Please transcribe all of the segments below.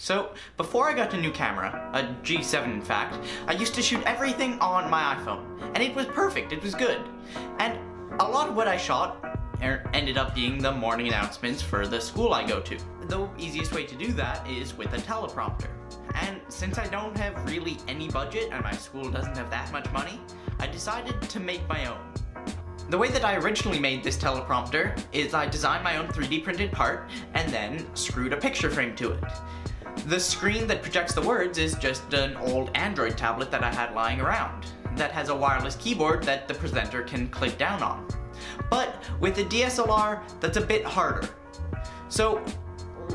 So, before I got a new camera, a G7 in fact, I used to shoot everything on my iPhone, and it was perfect, it was good. And a lot of what I shot ended up being the morning announcements for the school I go to. The easiest way to do that is with a teleprompter. And since I don't have really any budget and my school doesn't have that much money, I decided to make my own. The way that I originally made this teleprompter is I designed my own 3D printed part and then screwed a picture frame to it. The screen that projects the words is just an old Android tablet that I had lying around that has a wireless keyboard that the presenter can click down on. But with a DSLR, that's a bit harder. So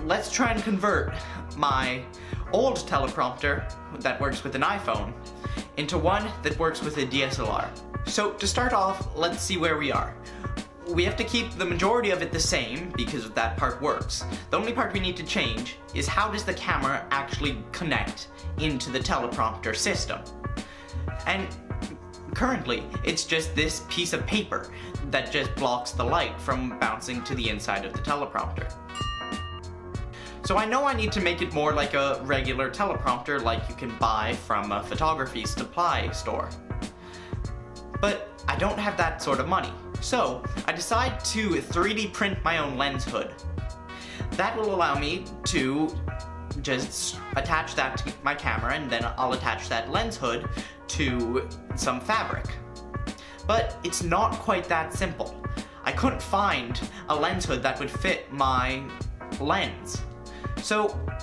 let's try and convert my old teleprompter that works with an iPhone into one that works with a DSLR. So to start off, let's see where we are. We have to keep the majority of it the same because that part works. The only part we need to change is how does the camera actually connect into the teleprompter system. And currently, it's just this piece of paper that just blocks the light from bouncing to the inside of the teleprompter. So I know I need to make it more like a regular teleprompter like you can buy from a photography supply store. But I don't have that sort of money. So I decide to 3D print my own lens hood. That will allow me to just attach that to my camera, and then I'll attach that lens hood to some fabric. But it's not quite that simple. I couldn't find a lens hood that would fit my lens.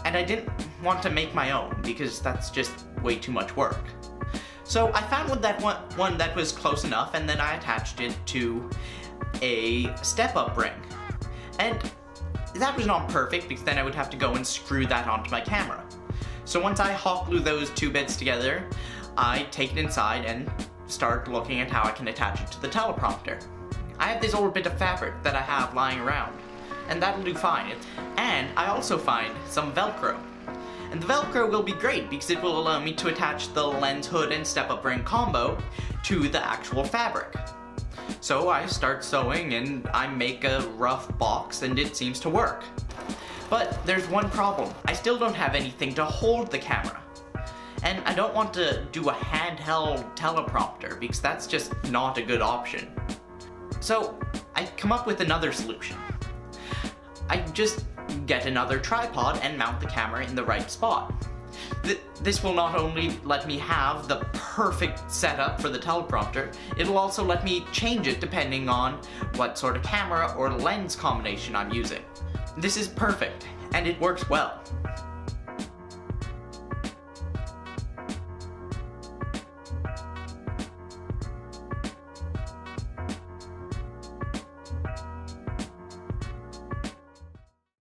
And I didn't want to make my own because that's just way too much work. So I found one that was close enough, and then I attached it to a step-up ring. And that was not perfect because then I would have to go and screw that onto my camera. So once I hot glue those two bits together, I take it inside and start looking at how I can attach it to the teleprompter. I have this old bit of fabric that I have lying around, and that'll do fine. And I also find some Velcro. And the Velcro will be great because it will allow me to attach the lens hood and step-up ring combo to the actual fabric. So I start sewing and I make a rough box and it seems to work. But there's one problem. I still don't have anything to hold the camera. And I don't want to do a handheld teleprompter because that's just not a good option. So I come up with another solution. I just get another tripod and mount the camera in the right spot. This will not only let me have the perfect setup for the teleprompter, it'll also let me change it depending on what sort of camera or lens combination I'm using. This is perfect, and it works well.